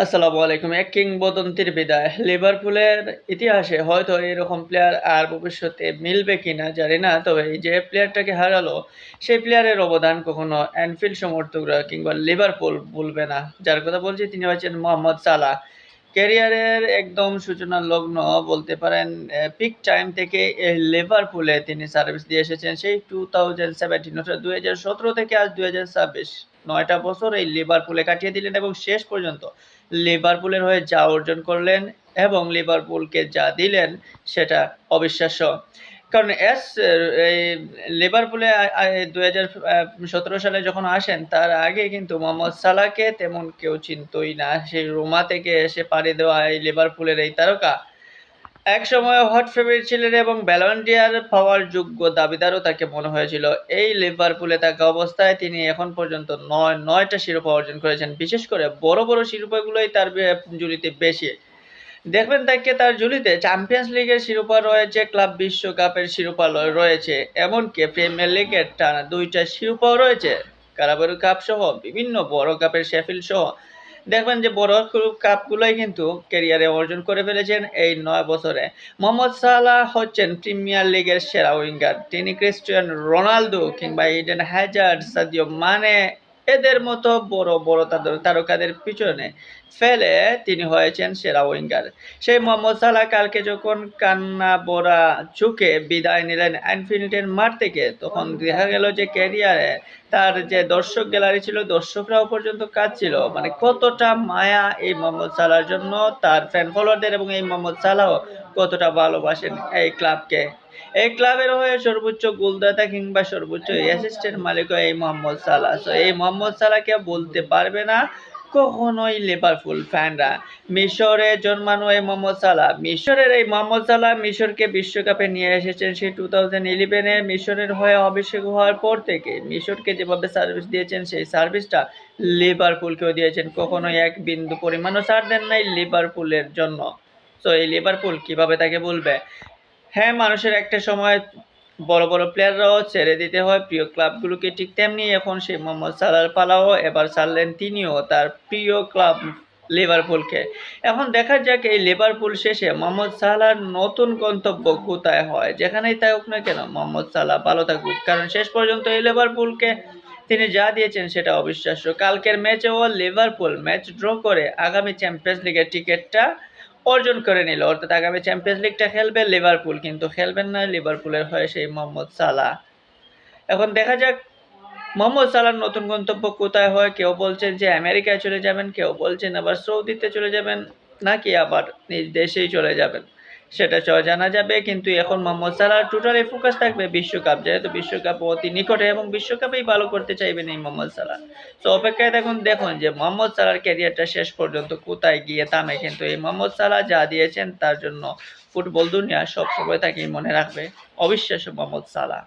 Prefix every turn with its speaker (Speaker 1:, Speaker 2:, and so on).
Speaker 1: আসসালামু আলাইকুম। এক কিংবদন্তির বিদায়। লিভারপুলের ইতিহাসে হয়তো এরকম প্লেয়ার আর ভবিষ্যতে মিলবে কিনা জানি না। তবে এই যে প্লেয়ারটাকে হারালো, সেই প্লেয়ারের অবদান কখনো অ্যানফিল্ড সমর্থকরা কিংবা লিভারপুল ভুলবে না। যার কথা বলছি তিনি হচ্ছেন মোহাম্মদ সালাহ। ক্যারিয়ারের একদম সূচনার লগ্ন বলতে পারেন পিক টাইম থেকে এই লিভারপুলে তিনি সার্ভিস দিয়ে এসেছেন সেই 2017 অর্থাৎ 2017 থেকে আজ 2026 9টা বছর এই লিভারপুলে কাটিয়ে দিলেন এবং শেষ পর্যন্ত লিভারপুলের হয়ে যা অর্জন করলেন এবং লিভারপুলকে যা দিলেন সেটা অবিশ্বাস্য। কারণ এই লিভারপুলে 2017 সালে যখন আসেন তার আগে কিন্তু মোহাম্মদ সালাহকে তেমন কেউ চিনতই না। সেই রোমা থেকে এসে পাড়ি দেওয়া এই লিভারপুলের এই তারকা একসময় হট ফেভারিট ছিলেন এবং ব্যালন ডি'অর পাওয়ার যোগ্য দাবিদারও তাকে মনে হয়েছিল। এই লিভারপুলে থাকা অবস্থায় তিনি এখন পর্যন্ত ৯টা শিরোপা অর্জন করেছেন। বিশেষ করে বড়, বড় শিরোপাগুলোই তার ঝুলিতে বেশি। দেখবেন তার ঝুলিতে চ্যাম্পিয়ন্স লিগের শিরোপা রয়েছে, ক্লাব বিশ্বকাপের শিরোপা রয়েছে, এমনকি প্রিমিয়ার লিগের টানা ২টা শিরোপাও রয়েছে। কারাবারু কাপ সহ বিভিন্ন বড় কাপের শেফিল্ড সহ দেখবেন যে বড় কাপগুলোই কিন্তু ক্যারিয়ারে অর্জন করে ফেলেছেন এই ৯ বছরে। মোহাম্মদ সালাহ হচ্ছেন প্রিমিয়ার লিগের সেরা উইঙ্গার। তিনি ক্রিস্টিয়ানো রোনালদো কিংবা ইডেন হ্যাজার্ড, সাদিও মানে এদের মতো বড়, বড় তারকাদের পিছনে ফেলে তিনি হয়েছেন সেরা উইঙ্গার। সেই মোহাম্মদ সালাহ কালকে যখন কান্না ভরা চোখে বিদায় নিলেন অ্যানফিল্ডের মাঠ থেকে, তখন দেখা গেল যে ক্যারিয়ারে তার যে দর্শক গ্যালারি ছিল, দর্শকরাও পর্যন্ত কাঁদছিল। মানে কতটা মায়া এই মোহাম্মদ সালাহর জন্য তার ফ্যান ফলোয়ারদের এবং এই মোহাম্মদ সালাহ কতটা ভালোবাসেন এই ক্লাবকে। এই ক্লাবের হয়ে সর্বোচ্চ গোলদাতা কিংবা সর্বোচ্চ অ্যাসিস্টের মালিকও এই মোহাম্মদ সালাহ। সো এই মোহাম্মদ সালাহকে বলতে পারবে না কখনোই লিভারপুল ফ্যানরা। মিশরে জন্মানো এই মোহাম্মদ সালাহ, মিশরের এই মোহাম্মদ সালাহ মিশরকে বিশ্বকাপে নিয়ে এসেছেন সেই 2011-এ। মিশরের হয়ে অভিষেক হওয়ার পর থেকে মিশরকে যেভাবে সার্ভিস দিয়েছেন সেই সার্ভিসটা লিভারপুলকেও দিয়েছেন। কখনোই এক বিন্দু পরিমাণও ছাড় দেন নাই লিভারপুলের জন্য। তো এই লিভারপুল কিভাবে তাকে ভুলবে? হ্যাঁ, মানুষের একটা সময় বড়, বড় প্লেয়াররাও ছেড়ে দিতে হয় প্রিয় ক্লাবগুলোকে। ঠিক তেমনি এখন সেই মোহাম্মদ সালাহর পালাও এবার ছাড়লেন তিনিও তার প্রিয় ক্লাব লিভারপুলকে। এখন দেখা যাক এই লিভারপুল শেষে মোহাম্মদ সালাহর নতুন গন্তব্য কোথায় হয়। যেখানেই থাকুক না কেন মোহাম্মদ সালাহ ভালো থাকুক। কারণ শেষ পর্যন্ত এই লিভারপুলকে তিনি যা দিয়েছেন সেটা অবিশ্বাস্য। কালকের ম্যাচেও লিভারপুল ম্যাচ ড্র করে আগামী চ্যাম্পিয়ন্স লিগের টিকেটটা অর্জন করে নিল। অর্থাৎ আগামী চ্যাম্পিয়ন্স লিগটা খেলবে লিভারপুল, কিন্তু খেলবেন না লিভারপুলের হয়ে সেই মোহাম্মদ সালাহ। এখন দেখা যাক মোহাম্মদ সালাহর নতুন গন্তব্য কোথায় হয়। কেউ বলছেন যে আমেরিকায় চলে যাবেন, কেউ বলছেন আবার সৌদিতে চলে যাবেন, নাকি আবার নিজ দেশেই চলে যাবেন, সেটা জানা যাবে। কিন্তু এখন মোহাম্মদ সালাহ টোটালি ফোকাস থাকবে বিশ্বকাপ, যেহেতু বিশ্বকাপ অতি নিকটে এবং বিশ্বকাপেই ভালো করতে চাইবেন এই মোহাম্মদ সালাহ। তো অপেক্ষায় দেখুন যে মোহাম্মদ সালাহর ক্যারিয়ারটা শেষ পর্যন্ত কোথায় গিয়ে থামে। কিন্তু এই মোহাম্মদ সালাহ যা দিয়েছেন তার জন্য ফুটবল দুনিয়া সবসময় তাকেই মনে রাখবে। অবিশ্বাস্য মোহাম্মদ সালাহ।